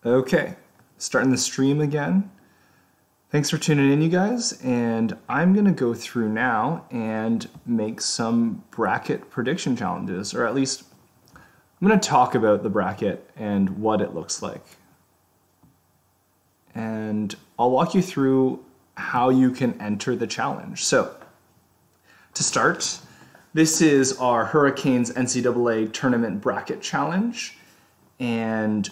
Okay, starting the stream again. Thanks for tuning in, you guys, and I'm going to go through now and make some bracket prediction challenges, or at least I'm going to talk about the bracket and what it looks like. And I'll walk you through how you can enter the challenge. So, to start, this is our Hurricanes NCAA Tournament Bracket Challenge, and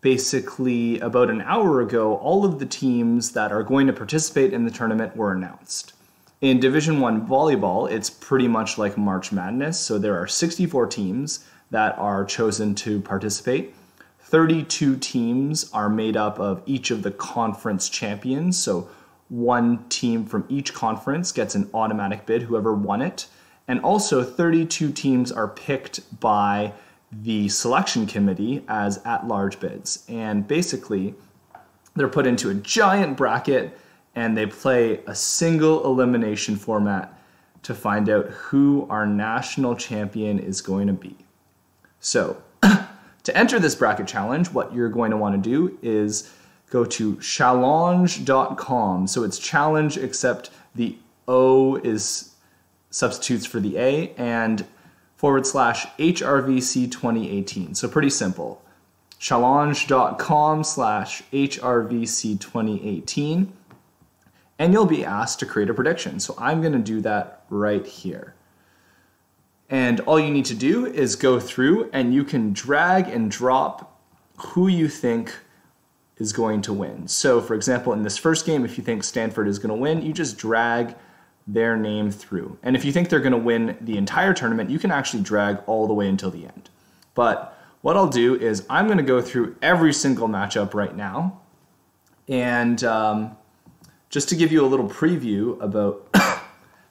basically, about an hour ago, all of the teams that are going to participate in the tournament were announced. In Division I volleyball, it's pretty much like March Madness, so there are 64 teams that are chosen to participate. 32 teams are made up of each of the conference champions, so one team from each conference gets an automatic bid, whoever won it. And also 32 teams are picked by the selection committee as at-large bids. And basically, they're put into a giant bracket and they play a single elimination format to find out who our national champion is going to be. So, to enter this bracket challenge, what you're going to want to do is go to challenge.com. So it's challenge except the O is substitutes for the A, and /HRVC 2018. So pretty simple. Challenge.com/HRVC 2018. And you'll be asked to create a prediction. So I'm going to do that right here. And all you need to do is go through and you can drag and drop who you think is going to win. So for example, in this first game, if you think Stanford is going to win, you just drag their name through. And if you think they're going to win the entire tournament, you can actually drag all the way until the end. But what I'll do is I'm going to go through every single matchup right now. And just to give you a little preview about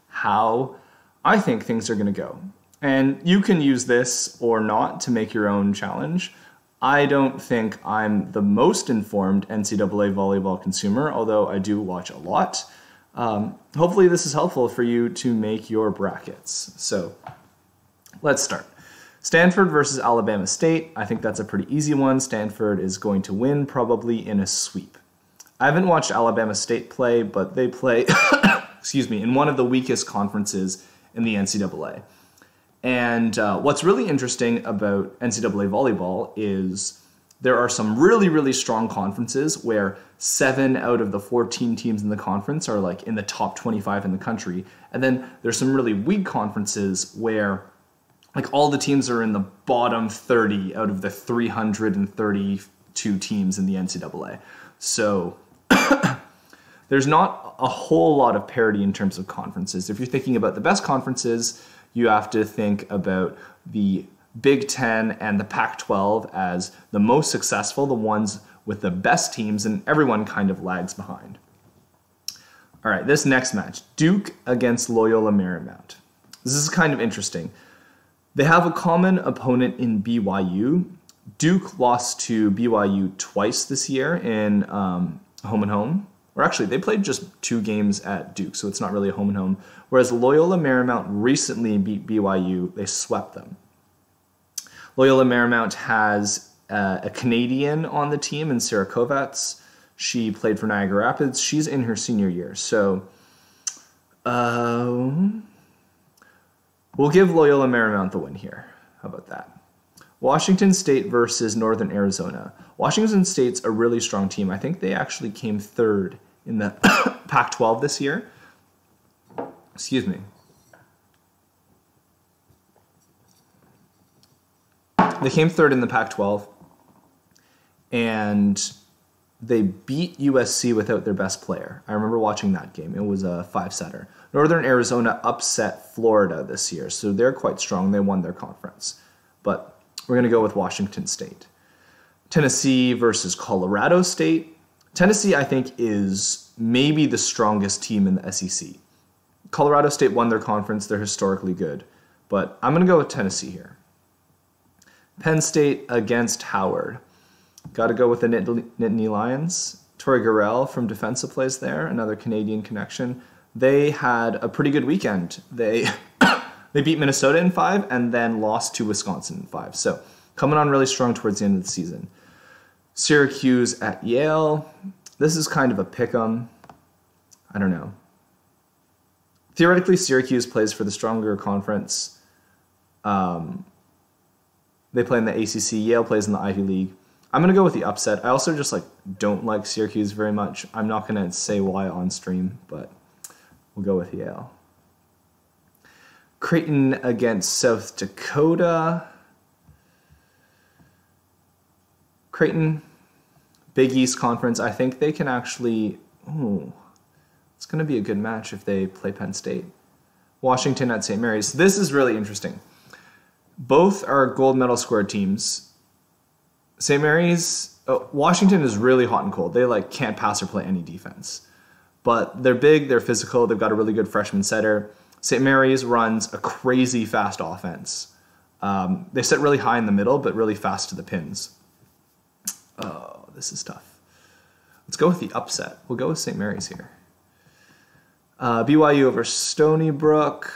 how I think things are going to go. And you can use this or not to make your own challenge. I don't think I'm the most informed NCAA volleyball consumer, although I do watch a lot. Hopefully this is helpful for you to make your brackets. So let's start. Stanford versus Alabama State. I think that's a pretty easy one. Stanford is going to win probably in a sweep. I haven't watched Alabama State play, but they play in one of the weakest conferences in the NCAA. And what's really interesting about NCAA volleyball is there are some really, really strong conferences where 7 out of the 14 teams in the conference are like in the top 25 in the country. And then there's some really weak conferences where like all the teams are in the bottom 30 out of the 332 teams in the NCAA. So there's not a whole lot of parity in terms of conferences. If you're thinking about the best conferences, you have to think about the Big Ten and the Pac-12 as the most successful, the ones with the best teams, and everyone kind of lags behind. All right, this next match, Duke against Loyola Marymount. This is kind of interesting. They have a common opponent in BYU. Duke lost to BYU twice this year in home and home. Or actually, they played just 2 games at Duke, so it's not really a home and home. Whereas Loyola Marymount recently beat BYU. They swept them. Loyola Marymount has a Canadian on the team in Sarah Kovacs. She played for Niagara Rapids. She's in her senior year. So we'll give Loyola Marymount the win here. How about that? Washington State versus Northern Arizona. Washington State's a really strong team. I think they actually came 3rd in the Pac-12 this year. Excuse me. They came 3rd in the Pac-12, and they beat USC without their best player. I remember watching that game. It was a 5-setter. Northern Arizona upset Florida this year, so they're quite strong. They won their conference. But we're going to go with Washington State. Tennessee versus Colorado State. Tennessee, I think, is maybe the strongest team in the SEC. Colorado State won their conference. They're historically good. But I'm going to go with Tennessee here. Penn State against Howard. Got to go with the Nittany Lions. Tori Garrell from Defensive plays there, another Canadian connection. They had a pretty good weekend. They beat Minnesota in 5 and then lost to Wisconsin in 5. So coming on really strong towards the end of the season. Syracuse at Yale. This is kind of a pick-em. I don't know. Theoretically, Syracuse plays for the stronger conference. They play in the ACC. Yale plays in the Ivy League. I'm going to go with the upset. I also just don't like Syracuse very much. I'm not going to say why on stream, but we'll go with Yale. Creighton against South Dakota. Creighton, Big East Conference. I think they can actually... it's going to be a good match if they play Penn State. Washington at St. Mary's. This is really interesting. Both are gold medal scored teams. St. Mary's, Washington is really hot and cold. They can't pass or play any defense. But they're big, they're physical, they've got a really good freshman setter. St. Mary's runs a crazy fast offense. They set really high in the middle, but really fast to the pins. Oh, this is tough. Let's go with the upset. We'll go with St. Mary's here. BYU over Stony Brook.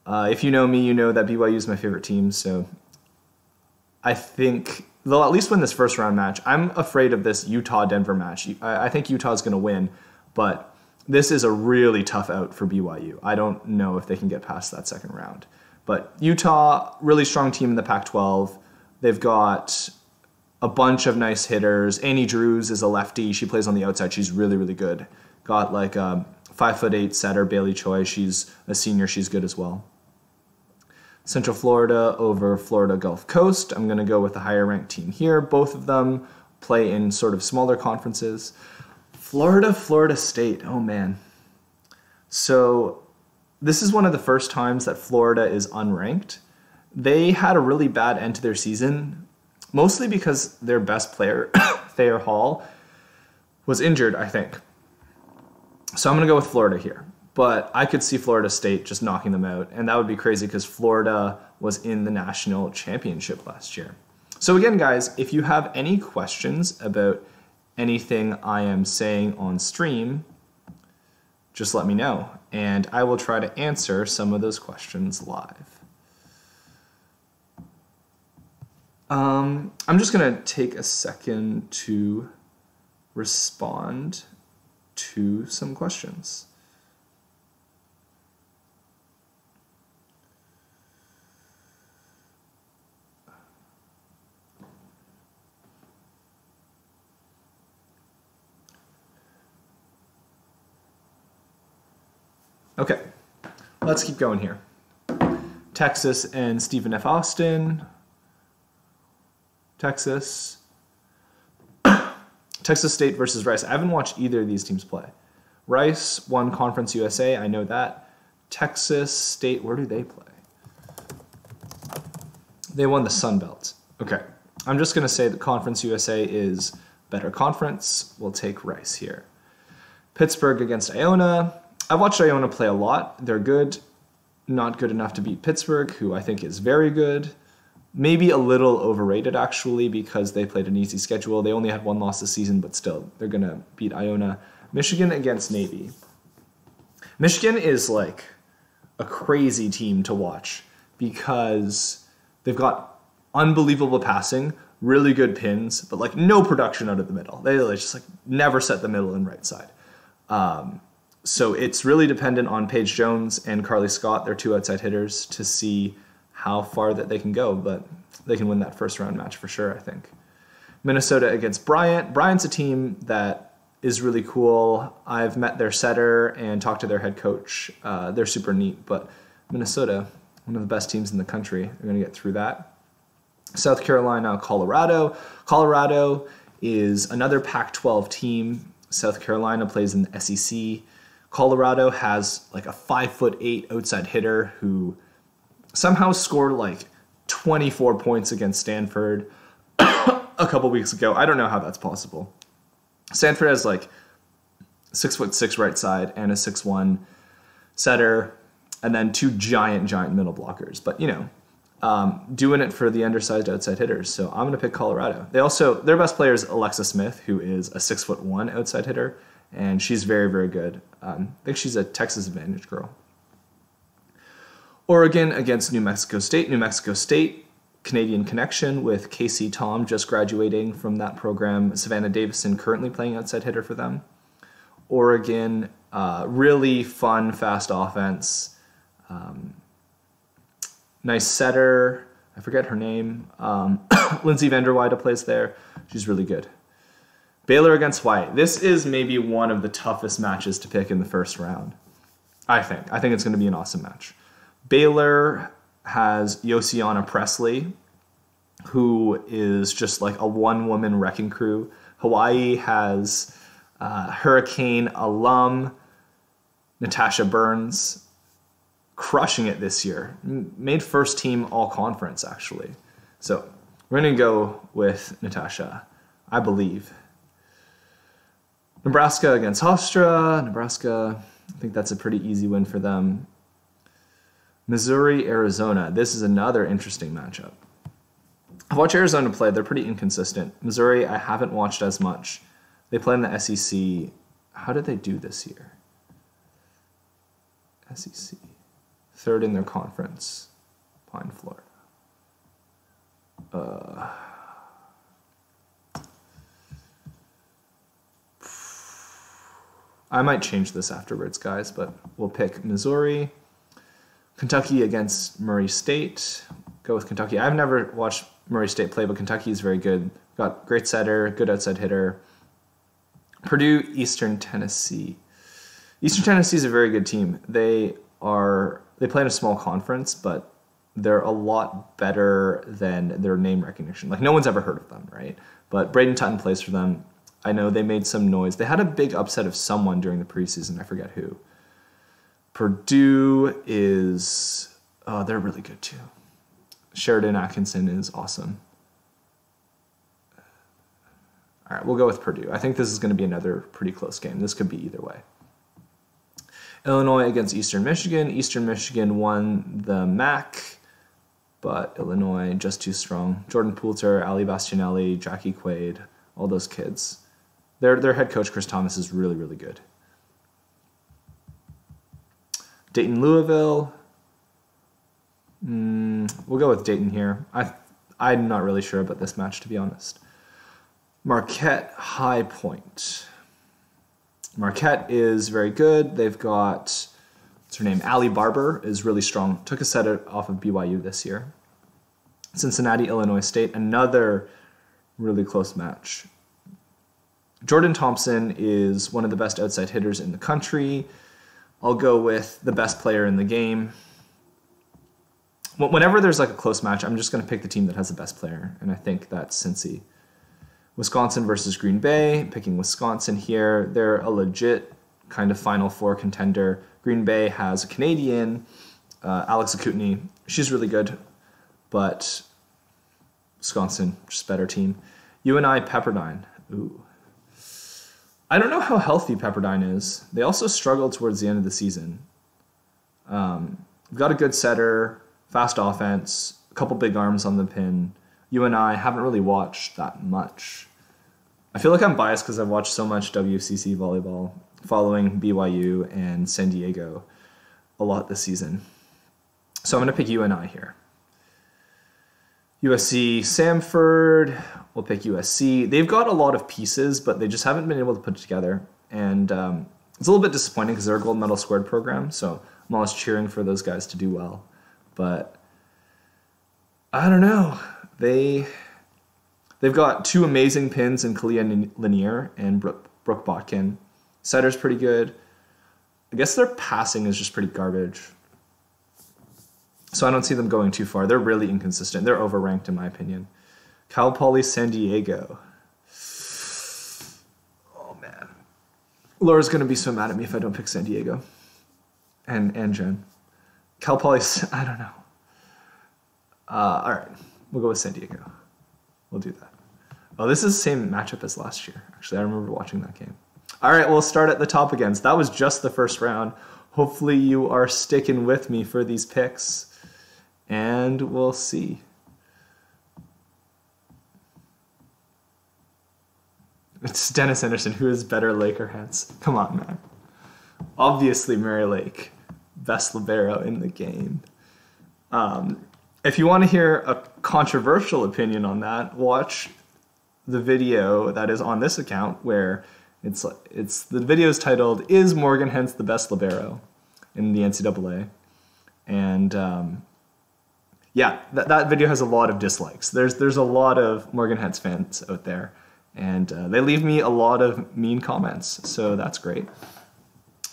If you know me, you know that BYU is my favorite team, so I think they'll at least win this first round match. I'm afraid of this Utah-Denver match. I think Utah's going to win, but this is a really tough out for BYU. I don't know if they can get past that second round. But Utah, really strong team in the Pac-12. They've got a bunch of nice hitters. Annie Drews is a lefty. She plays on the outside. She's really, really good. Got a 5'8" setter, Bailey Choi. She's a senior. She's good as well. Central Florida over Florida Gulf Coast. I'm going to go with the higher ranked team here. Both of them play in sort of smaller conferences. Florida State. Oh, man. So this is one of the first times that Florida is unranked. They had a really bad end to their season, mostly because their best player, Thayer Hall, was injured, I think. So I'm going to go with Florida here. But I could see Florida State just knocking them out, and that would be crazy because Florida was in the national championship last year. So again, guys, if you have any questions about anything I am saying on stream, just let me know, and I will try to answer some of those questions live. I'm just going to take a second to respond to some questions. Okay, let's keep going here. Texas and Stephen F. Austin. Texas. Texas State versus Rice. I haven't watched either of these teams play. Rice won Conference USA. I know that. Texas State, where do they play? They won the Sun Belt. Okay, I'm just going to say that Conference USA is better conference. We'll take Rice here. Pittsburgh against Iona. I've watched Iona play a lot. They're good. Not good enough to beat Pittsburgh, who I think is very good. Maybe a little overrated, actually, because they played an easy schedule. They only had one loss this season, but still, they're going to beat Iona. Michigan against Navy. Michigan is a crazy team to watch because they've got unbelievable passing, really good pins, but no production out of the middle. They just never set the middle and right side. So it's really dependent on Paige Jones and Carly Scott, their two outside hitters, to see how far that they can go, but they can win that first round match for sure, I think. Minnesota against Bryant. Bryant's a team that is really cool. I've met their setter and talked to their head coach. They're super neat, but Minnesota, one of the best teams in the country, they're going to get through that. South Carolina, Colorado. Colorado is another Pac-12 team. South Carolina plays in the SEC. Colorado has a 5'8" outside hitter who somehow scored 24 points against Stanford a couple weeks ago. I don't know how that's possible. Stanford has 6'6" right side and a 6'1" setter, and then two giant middle blockers. But doing it for the undersized outside hitters. So I'm going to pick Colorado. Their best player is Alexa Smith, who is a 6'1" outside hitter, and she's very, very good. I think she's a Texas Advantage girl. Oregon against New Mexico State. New Mexico State Canadian connection with Casey Tom just graduating from that program. Savannah Davison currently playing outside hitter for them. Oregon, really fun, fast offense. Nice setter. I forget her name. Lindsay Vanderweide plays there. She's really good. Baylor against Hawaii. This is maybe one of the toughest matches to pick in the first round. I think it's going to be an awesome match. Baylor has Yosiana Presley, who is just like a one-woman wrecking crew. Hawaii has Hurricane alum Natasha Burns, crushing it this year. Made first team all-conference, actually. So we're going to go with Natasha, I believe. Nebraska against Hofstra. Nebraska, I think that's a pretty easy win for them. Missouri, Arizona. This is another interesting matchup. I've watched Arizona play. They're pretty inconsistent. Missouri, I haven't watched as much. They play in the SEC. How did they do this year? SEC. Third in their conference. Pine, Florida. I might change this afterwards, guys, but we'll pick Missouri. Kentucky against Murray State. Go with Kentucky. I've never watched Murray State play, but Kentucky is very good. Got great setter, good outside hitter. Purdue, Eastern Tennessee. Eastern Tennessee is a very good team. They play in a small conference, but they're a lot better than their name recognition. Like, no one's ever heard of them, right? But Braden Tutton plays for them. I know they made some noise. They had a big upset of someone during the preseason. I forget who. Purdue is... Oh, they're really good too. Sheridan Atkinson is awesome. All right, we'll go with Purdue. I think this is going to be another pretty close game. This could be either way. Illinois against Eastern Michigan. Eastern Michigan won the MAC, but Illinois just too strong. Jordan Poulter, Ali Bastianelli, Jackie Quaid, all those kids. Their head coach, Chris Thomas, is really, really good. Dayton, Louisville. We'll go with Dayton here. I'm not really sure about this match, to be honest. Marquette, High Point. Marquette is very good. They've got, what's her name? Allie Barber is really strong. Took a set off of BYU this year. Cincinnati, Illinois State, another really close match. Jordan Thompson is one of the best outside hitters in the country. I'll go with the best player in the game. Whenever there's like a close match, I'm just going to pick the team that has the best player, and I think that's Cincy. Wisconsin versus Green Bay, picking Wisconsin here. They're a legit kind of Final Four contender. Green Bay has a Canadian, Alex Akutny. She's really good, but Wisconsin, just better team. UNI, Pepperdine. Ooh. I don't know how healthy Pepperdine is. They also struggled towards the end of the season. We've got a good setter, fast offense, a couple big arms on the pin. UNI haven't really watched that much. I feel like I'm biased because I've watched so much WCC volleyball, following BYU and San Diego a lot this season. So I'm going to pick UNI here. USC, Samford. We'll pick USC. They've got a lot of pieces, but they just haven't been able to put it together. And it's a little bit disappointing because they're a gold medal squared program, so I'm always cheering for those guys to do well. But I don't know. They've got two amazing pins in Kalia Lanier and Brooke Botkin. Setter's pretty good. I guess their passing is just pretty garbage. So I don't see them going too far. They're really inconsistent. They're overranked in my opinion. Cal Poly San Diego. Oh man. Laura's going to be so mad at me if I don't pick San Diego. And Jen. Cal Poly, I don't know. All right. We'll go with San Diego. We'll do that. Oh, this is the same matchup as last year. Actually, I remember watching that game. All right, we'll start at the top again. So that was just the first round. Hopefully you are sticking with me for these picks. And we'll see. It's Dennis Anderson. Who is better, Lake or Hens? Come on, man. Obviously, Mary Lake. Best libero in the game. If you want to hear a controversial opinion on that, watch the video that is on this account where it's the video is titled "Is Morgan Hens the Best Libero in the NCAA?" And yeah, that video has a lot of dislikes. There's a lot of Morgan Hens fans out there, and they leave me a lot of mean comments, so that's great.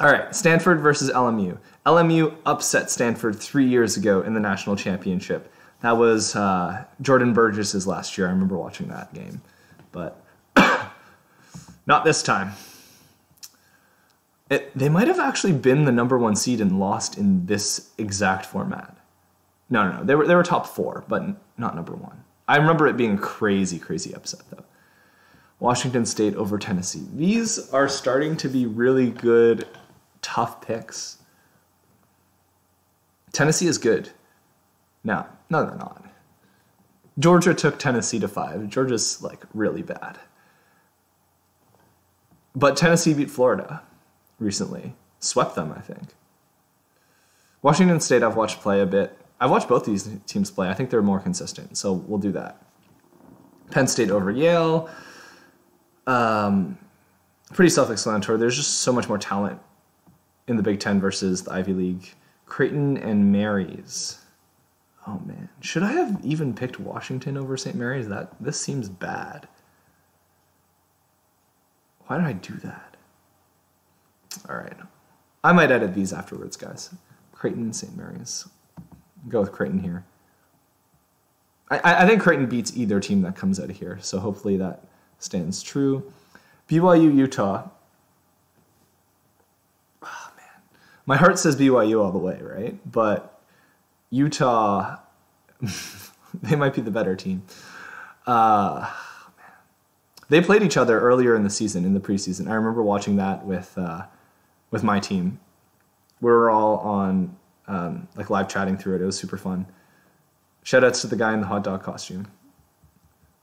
All right, Stanford versus LMU. LMU upset Stanford 3 years ago in the national championship. That was Jordan Burgess's last year. I remember watching that game, but not this time. They might have actually been the #1 seed and lost in this exact format. No. They were top 4, but not #1. I remember it being a crazy, crazy upset, though. Washington State over Tennessee. These are starting to be really good, tough picks. Tennessee is good. No, they're not. Georgia took Tennessee to 5. Georgia's like really bad. But Tennessee beat Florida recently. Swept them, I think. Washington State I've watched play a bit. I've watched both these teams play. I think they're more consistent, so we'll do that. Penn State over Yale. Pretty self-explanatory. There's just so much more talent in the Big Ten versus the Ivy League. Creighton and Mary's. Oh man, should I have even picked Washington over St. Mary's? This seems bad. Why did I do that? All right, I might edit these afterwards, guys. Creighton and St. Mary's. Go with Creighton here. I think Creighton beats either team that comes out of here, so hopefully that stands true. BYU, Utah. Oh, man. My heart says BYU all the way, right? But Utah, they might be the better team. Man. They played each other earlier in the season, in the preseason. I remember watching that with my team. We were all on like live chatting through it. It was super fun. Shoutouts to the guy in the hot dog costume.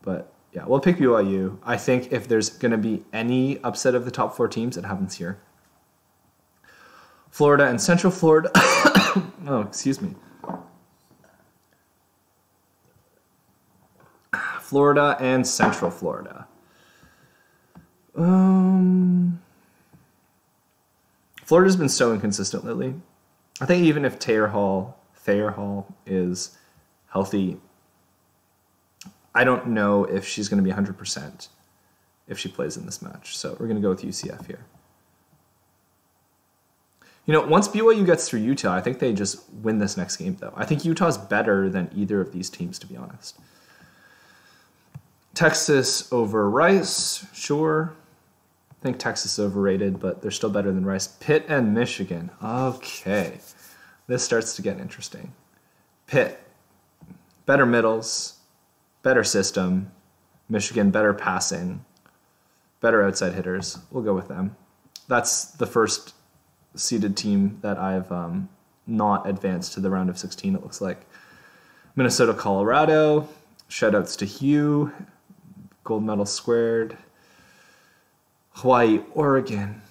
But yeah, we'll pick BYU. I think if there's going to be any upset of the top 4 teams, it happens here. Florida and Central Florida. Oh, excuse me. Florida and Central Florida. Florida's been so inconsistent lately. I think even if Thayer Hall is healthy, I don't know if she's going to be 100% if she plays in this match. So we're going to go with UCF here. You know, once BYU gets through Utah, I think they just win this next game, though. I think Utah's better than either of these teams, to be honest. Texas over Rice, sure. I think Texas is overrated, but they're still better than Rice. Pitt and Michigan. Okay. This starts to get interesting. Pitt, better middles, better system. Michigan, better passing, better outside hitters. We'll go with them. That's the first seeded team that I've not advanced to the round of 16, it looks like. Minnesota, Colorado. Shoutouts to Hugh. Gold medal squared. Hawaii, Oregon.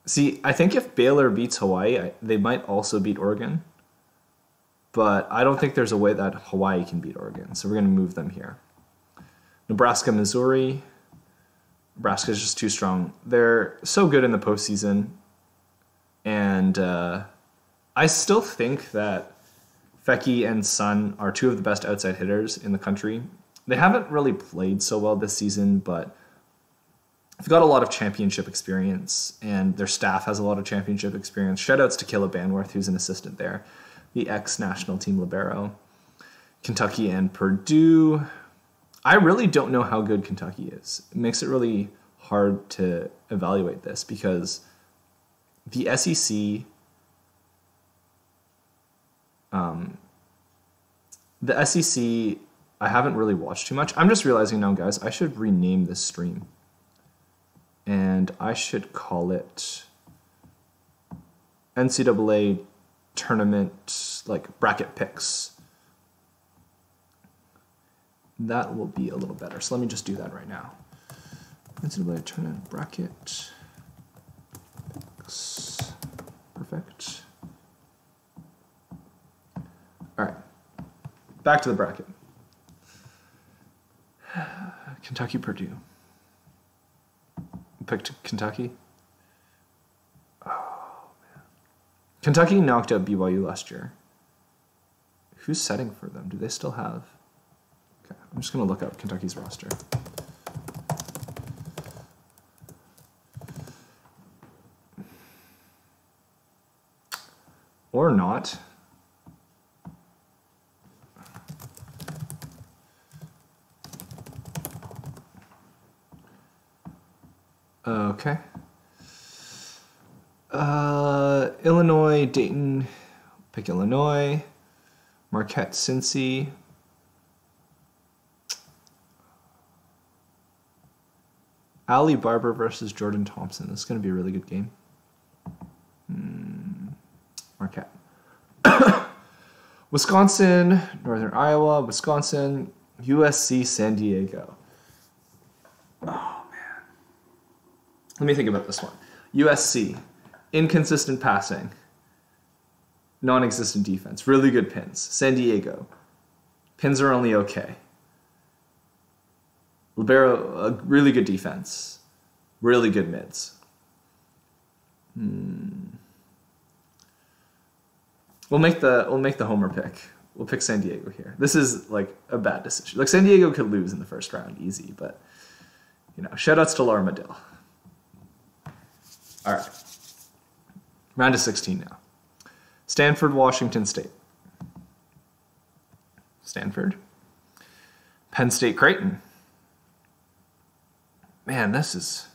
See, I think if Baylor beats Hawaii, they might also beat Oregon. But I don't think there's a way that Hawaii can beat Oregon. So we're going to move them here. Nebraska, Missouri. Nebraska's just too strong. They're so good in the postseason. And I still think that Fecky and Sun are two of the best outside hitters in the country. They haven't really played so well this season, but they've got a lot of championship experience, and their staff has a lot of championship experience. Shoutouts to Caleb Banworth, who's an assistant there, the ex-national team libero. Kentucky and Purdue. I really don't know how good Kentucky is. It makes it really hard to evaluate this because the SEC... The SEC, I haven't really watched too much. I'm just realizing now, guys, I should rename this stream. And I should call it NCAA tournament, like bracket picks. That will be a little better. So let me just do that right now. NCAA tournament bracket picks. Perfect. Perfect. All right, back to the bracket. Kentucky, Purdue. Picked Kentucky. Oh, man. Kentucky knocked out BYU last year. Who's setting for them? Do they still have? Okay, I'm just going to look up Kentucky's roster. Or not. Okay. Illinois, Dayton, pick Illinois. Marquette, Cincy. Ali Barber versus Jordan Thompson. This is going to be a really good game. Marquette. Wisconsin, Northern Iowa, Wisconsin, USC, San Diego. Oh, man. Let me think about this one. USC, inconsistent passing, non-existent defense, really good pins. San Diego, pins are only okay. Libero, a really good defense, really good mids. We'll make the homer pick. We'll pick San Diego here. This is like a bad decision. Like San Diego could lose in the first round, easy, but shoutouts to Laura Medill. All right, round of 16 now. Stanford, Washington State. Stanford. Penn State, Creighton. Man, this is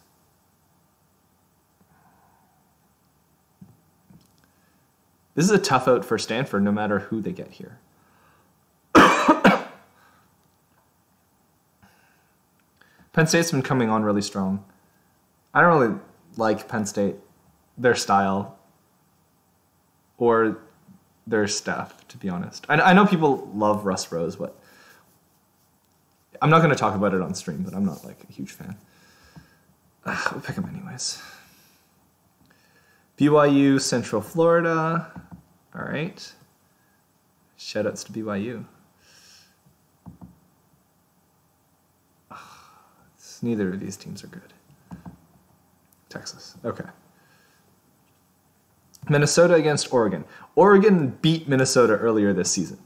a tough out for Stanford no matter who they get here. Penn State's been coming on really strong. I don't really like Penn State, their style, or their staff, to be honest. I know people love Russ Rose, but I'm not going to talk about it on stream, but I'm not like a huge fan. We'll pick them anyways. BYU, Central Florida. All right. Shoutouts to BYU. Neither of these teams are good. Texas. Okay. Minnesota against Oregon. Oregon beat Minnesota earlier this season.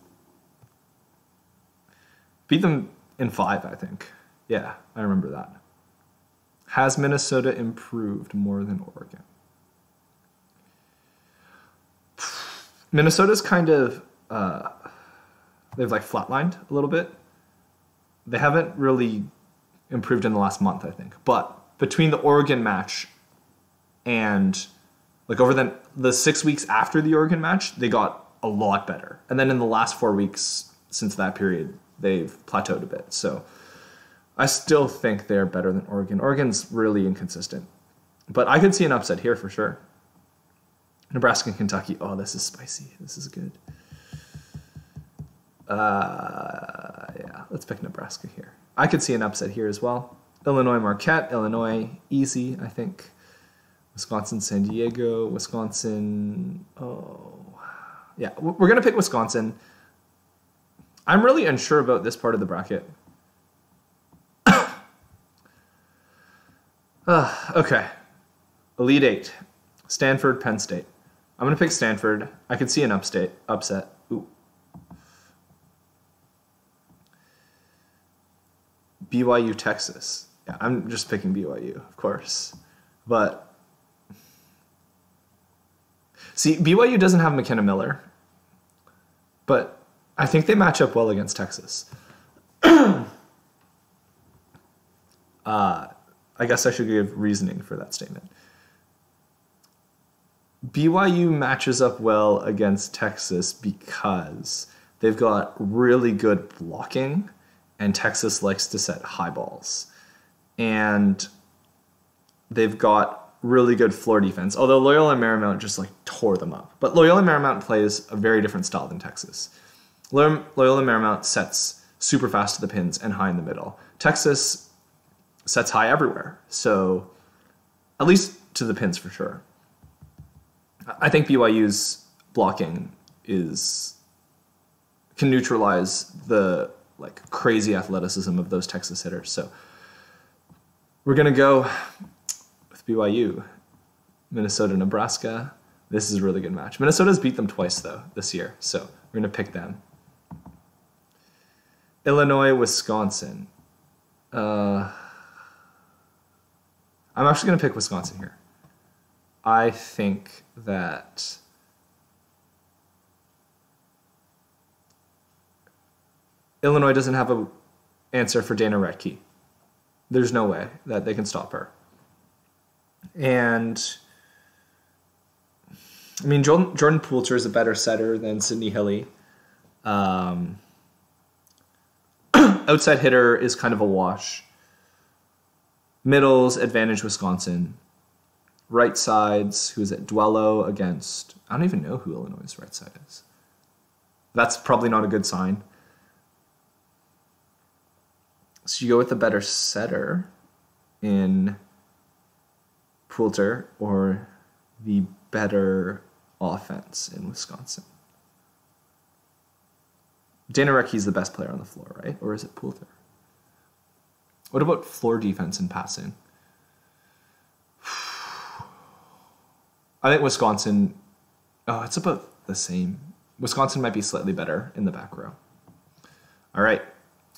Beat them in 5, I think. Yeah, I remember that. Has Minnesota improved more than Oregon? Minnesota's kind of, they've like flatlined a little bit. They haven't really improved in the last month, I think. But between the Oregon match and like over the 6 weeks after the Oregon match, they got a lot better. And then in the last 4 weeks since that period, they've plateaued a bit. So I still think they're better than Oregon. Oregon's really inconsistent. But I could see an upset here for sure. Nebraska and Kentucky. Oh, this is spicy. This is good. Yeah, let's pick Nebraska here. I could see an upset here as well. Illinois, Marquette. Illinois, easy, I think. Wisconsin, San Diego. Wisconsin. Oh, yeah. We're going to pick Wisconsin. I'm really unsure about this part of the bracket. Okay. Elite 8. Stanford, Penn State. I'm going to pick Stanford. I could see an upset. Ooh. BYU, Texas. Yeah, I'm just picking BYU, of course. But see, BYU doesn't have McKenna Miller, but I think they match up well against Texas. I guess I should give reasoning for that statement. BYU matches up well against Texas because they've got really good blocking, and Texas likes to set high balls. And they've got really good floor defense, although Loyola Marymount just like tore them up. But Loyola Marymount plays a very different style than Texas. Loyola Marymount sets super fast to the pins and high in the middle. Texas sets high everywhere, so at least to the pins for sure. I think BYU's blocking can neutralize the like crazy athleticism of those Texas hitters. So we're gonna go with BYU, Minnesota, Nebraska. This is a really good match. Minnesota's beat them twice though this year, so we're gonna pick them. Illinois, Wisconsin. I'm actually gonna pick Wisconsin here. I think that Illinois doesn't have an answer for Dana Retke. There's no way that they can stop her. And I mean, Jordan Poulter is a better setter than Sydney Hilly. Outside hitter is kind of a wash. Middles, advantage Wisconsin. Right sides, who is it? Duello against... I don't even know who Illinois' right side is. That's probably not a good sign. So you go with the better setter in Poulter or the better offense in Wisconsin. Dana Retke's the best player on the floor, right? Or is it Poulter? What about floor defense and passing? I think Wisconsin... Oh, it's about the same. Wisconsin might be slightly better in the back row. All right.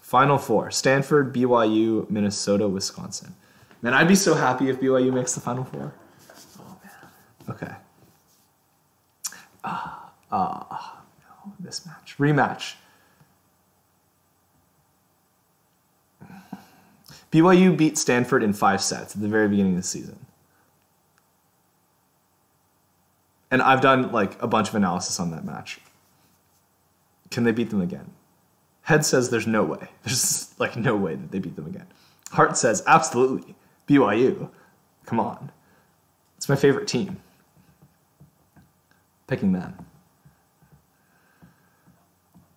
Final four. Stanford, BYU, Minnesota, Wisconsin. Man, I'd be so happy if BYU makes the Final Four. Oh, man. Okay. No, this match. Rematch. BYU beat Stanford in 5 sets at the very beginning of the season. And I've done like a bunch of analysis on that match. Can they beat them again? Head says there's no way. There's like no way that they beat them again. Heart says absolutely. BYU. Come on. It's my favorite team. Picking them.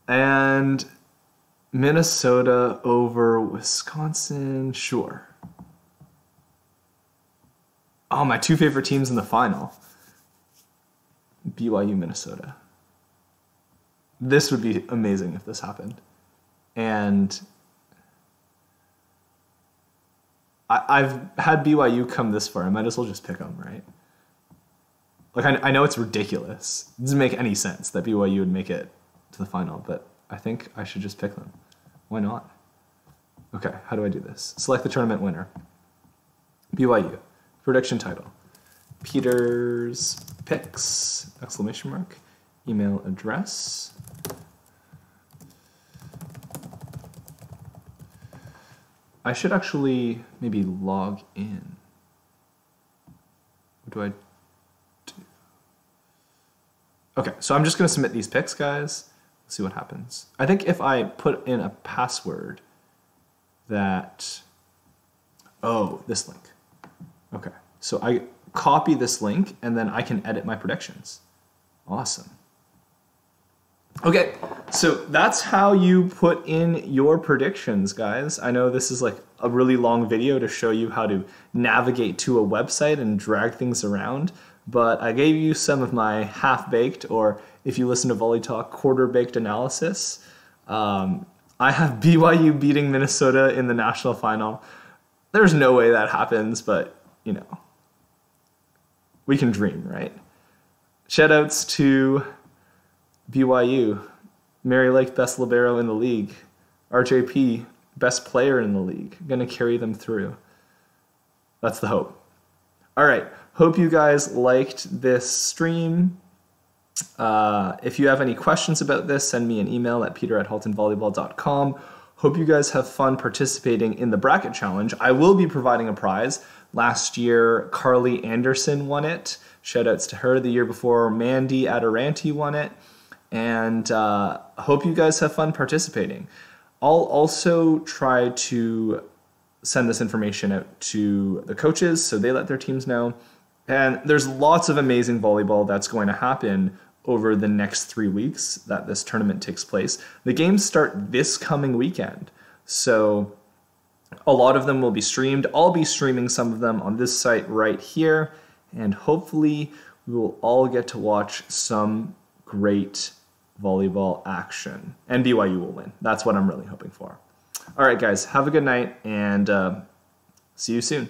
And Minnesota over Wisconsin. Sure. Oh, my 2 favorite teams in the final. BYU, Minnesota. This would be amazing if this happened. And I've had BYU come this far. I might as well just pick them, right? Like, I know it's ridiculous. It doesn't make any sense that BYU would make it to the final, but I think I should just pick them. Why not? Okay, how do I do this? Select the tournament winner. BYU. Prediction title. Peter's Picks, ! Email address. I should actually maybe log in. What do I do? Okay, so I'm just going to submit these picks, guys. Let's see what happens. I think if I put in a password that... Oh, this link. Okay, so I copy this link, and then I can edit my predictions. Awesome. Okay, so that's how you put in your predictions, guys. I know this is like a really long video to show you how to navigate to a website and drag things around, but I gave you some of my half-baked, or if you listen to Volley Talk, quarter-baked analysis. I have BYU beating Minnesota in the national final. There's no way that happens, but, you know, we can dream, right? Shoutouts to BYU, Mary Lake, best libero in the league. RJP, best player in the league. Going to carry them through. That's the hope. All right. Hope you guys liked this stream. If you have any questions about this, send me an email at peter@haltonvolleyball.com. Hope you guys have fun participating in the bracket challenge. I will be providing a prize. Last year, Carly Anderson won it. Shoutouts to her. The year before, Mandy Adoranti won it. And hope you guys have fun participating. I'll also try to send this information out to the coaches so they let their teams know. And there's lots of amazing volleyball that's going to happen over the next 3 weeks that this tournament takes place. The games start this coming weekend. So a lot of them will be streamed. I'll be streaming some of them on this site right here. And hopefully we will all get to watch some great volleyball action. And BYU will win. That's what I'm really hoping for. All right, guys, have a good night, and see you soon.